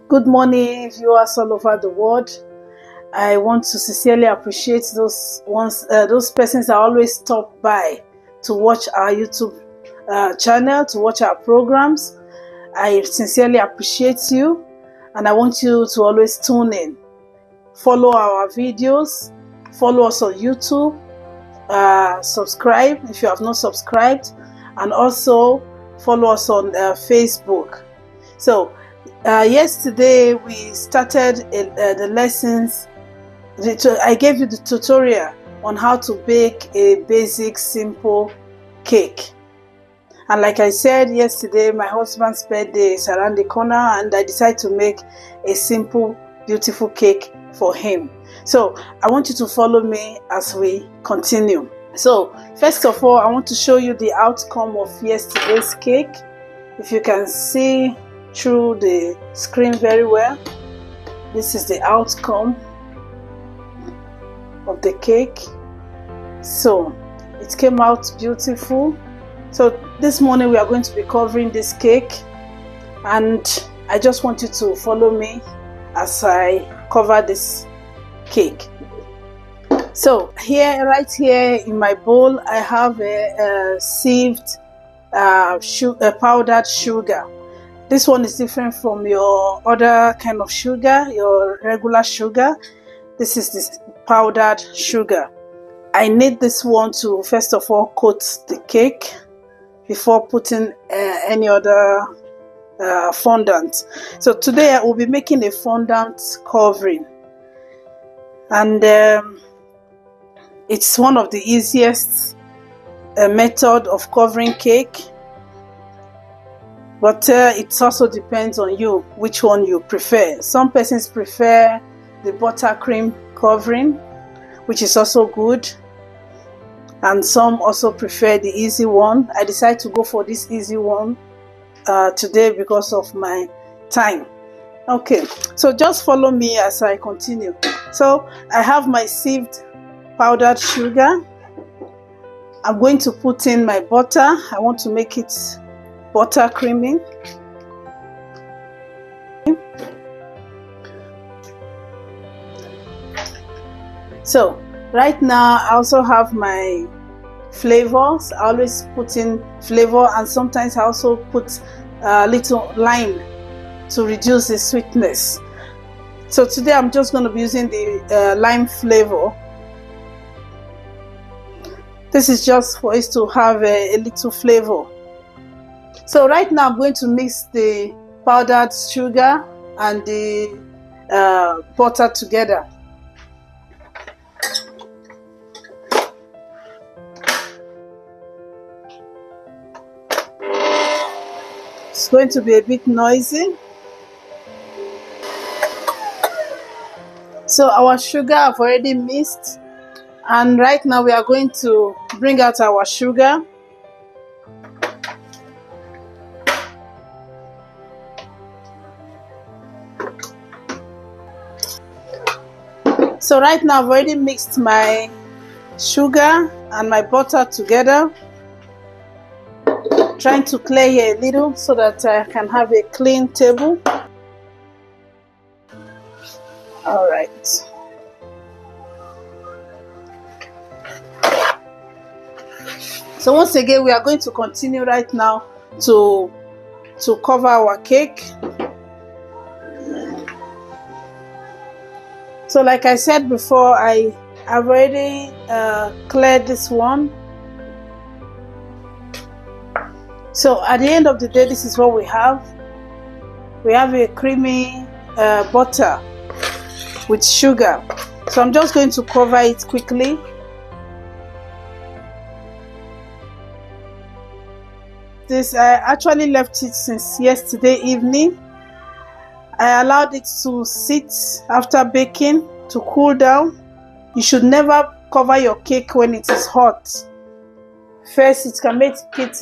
Good morning, viewers all over the world. I want to sincerely appreciate those persons that always stop by to watch our YouTube channel, to watch our programs. I sincerely appreciate you, and I want you to always tune in. Follow our videos, follow us on YouTube, subscribe if you have not subscribed, and also follow us on Facebook. So yesterday we started the lessons. I gave you the tutorial on how to bake a basic simple cake. And like I said yesterday, my husband's birthday is around the corner, and I decided to make a simple, beautiful cake for him. So I want you to follow me as we continue. So first of all, I want to show you the outcome of yesterday's cake. If you can see through the screen very well, this is the outcome of the cake. So it came out beautiful. So this morning we are going to be covering this cake, and I just want you to follow me as I cover this cake. So right here in my bowl, I have a sieved powdered sugar. This one is different from your other kind of sugar, your regular sugar. This is this powdered sugar. I need this one to first of all coat the cake before putting any other fondant. So today I will be making a fondant covering, and it's one of the easiest method of covering cake, but it also depends on you which one you prefer. Some persons prefer the buttercream covering, which is also good, and some also prefer the easy one. I decided to go for this easy one today because of my time. Okay, so just follow me as I continue. So I have my sieved powdered sugar. I'm going to put in my butter. I want to make it butter creamy. So right now I also have my flavors. I always put in flavor, and sometimes I also put a little lime to reduce the sweetness. So today I'm just going to be using the lime flavor. This is just for us to have a little flavor. So right now I'm going to mix the powdered sugar and the butter together. It's going to be a bit noisy. So our sugar I've already mixed, and right now we are going to bring out our sugar. So right now I've already mixed my sugar and my butter together, trying to clear here a little so that I can have a clean table. All right. So once again, we are going to continue right now to cover our cake. So like I said before, I've already cleared this one. So at the end of the day, this is what we have. We have a creamy butter with sugar. So I'm just going to cover it quickly. This I actually left it since yesterday evening. I allowed it to sit after baking to cool down. You should never cover your cake when it is hot. First, it can make it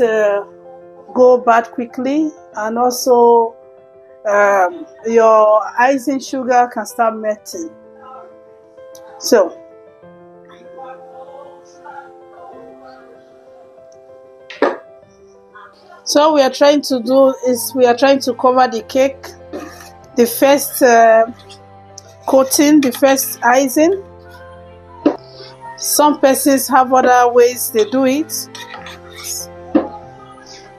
go bad quickly, and also your icing sugar can start melting. So what we are trying to do is we are trying to cover the cake the first coating, the first icing. Some persons have other ways they do it.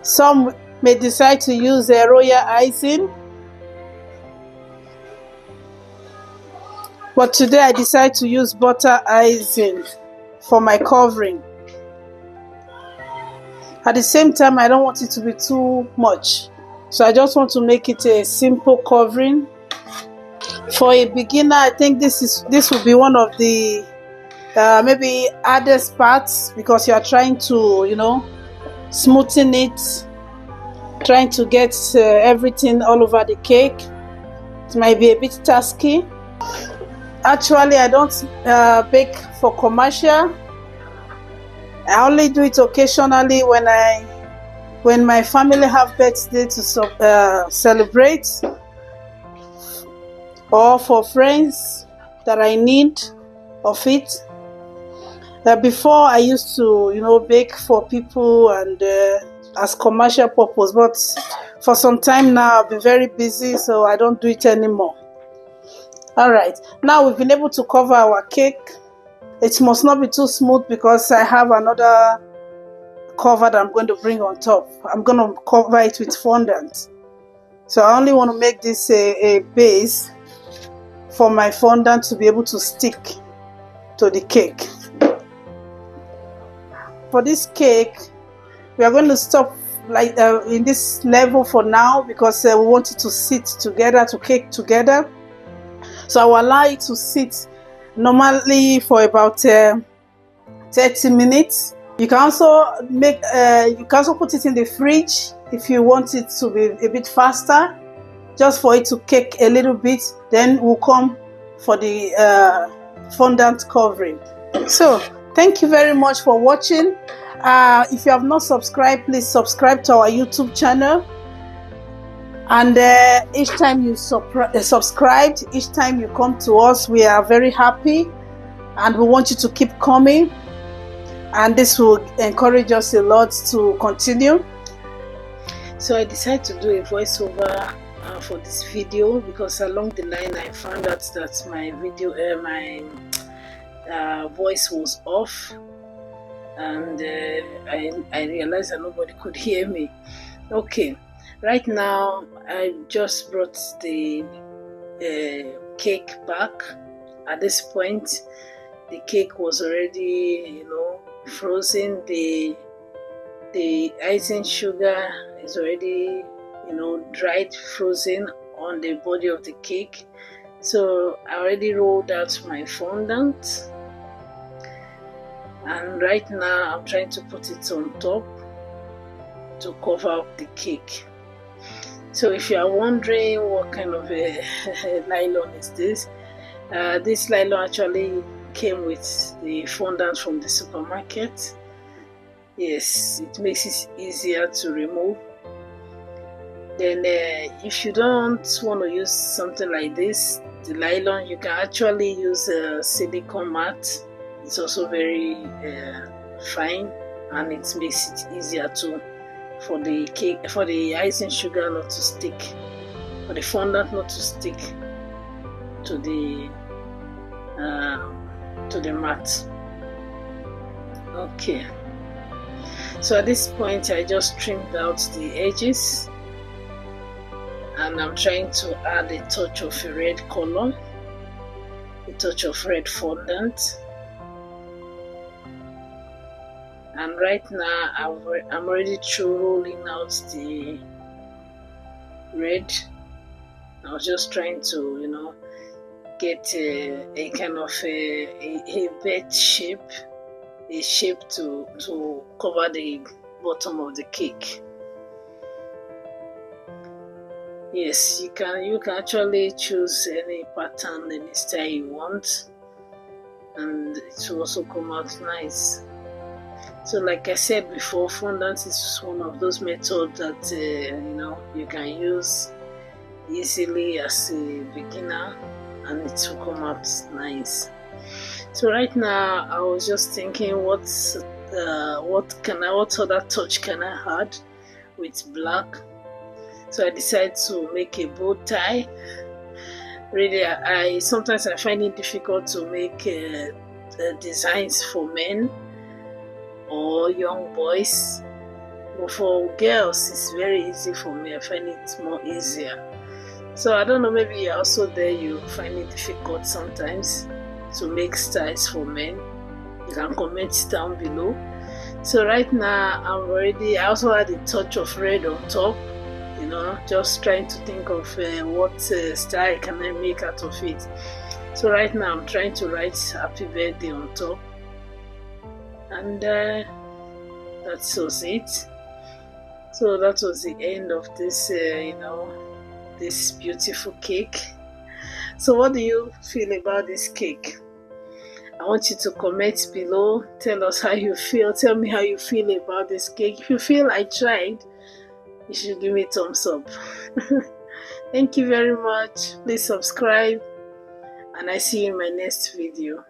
Some may decide to use a royal icing, but today I decide to use butter icing for my covering. At the same time, I don't want it to be too much, so I just want to make it a simple covering. For a beginner, I think this will be one of the maybe hardest parts, because you are trying to, you know, smoothen it, trying to get everything all over the cake. It might be a bit tasky. Actually, I don't bake for commercial. I only do it occasionally when my family have birthday to celebrate, or for friends that I need of it. Before, I used to, you know, bake for people and as commercial purpose, but for some time now I've been very busy, so I don't do it anymore. All right, now we've been able to cover our cake. It must not be too smooth because I have another cover that I'm going to bring on top. I'm going to cover it with fondant. So I only want to make this a base for my fondant to be able to stick to the cake. For this cake, we are going to stop like in this level for now, because we want it to sit together, to cake together. So I will allow it to sit normally for about 30 minutes. You can also put it in the fridge if you want it to be a bit faster, just for it to cake a little bit. Then we'll come for the fondant covering. So thank you very much for watching. If you have not subscribed, please subscribe to our YouTube channel. And each time you subscribed, each time you come to us, we are very happy, and we want you to keep coming, and this will encourage us a lot to continue. So I decided to do a voiceover for this video, because along the line I found out that my voice was off, and I realized that nobody could hear me. Okay. Right now, I just brought the cake back. At this point, the cake was already, you know, frozen. The icing sugar is already, you know, dried, frozen on the body of the cake. So I already rolled out my fondant, and right now I'm trying to put it on top to cover up the cake. So if you are wondering what kind of a nylon is this nylon actually came with the fondant from the supermarket. Yes, it makes it easier to remove. Then if you don't want to use something like this, the nylon, you can actually use a silicone mat. It's also very fine, and it makes it easier too, for the cake, for the icing sugar not to stick, for the fondant not to stick to the mat. Okay, so at this point I just trimmed out the edges, and I'm trying to add a touch of a red color, a touch of red fondant. And right now I'm already through rolling out the red. I was just trying to, you know, get a kind of a bed shape, a shape to cover the bottom of the cake. Yes, you can actually choose any pattern, any style you want, and it will also come out nice. So like I said before, fondant is one of those methods that you know, you can use easily as a beginner, and it will come out nice. So right now I was just thinking, what other touch can I add with black? So I decided to make a bow tie. Really, I sometimes I find it difficult to make designs for men or young boys. But for girls, it's very easy for me. I find it more easier. So I don't know, maybe you're also there, you find it difficult sometimes to make styles for men. You can comment down below. So right now I also had a touch of red on top, you know, just trying to think of what style can I make out of it. So right now I'm trying to write happy birthday on top, and that was it. So that was the end of this this beautiful cake. So what do you feel about this cake? I want you to comment below. Tell us how you feel. Tell me how you feel about this cake. If you feel I tried, you should give me a thumbs up. Thank you very much. Please subscribe, and I see you in my next video.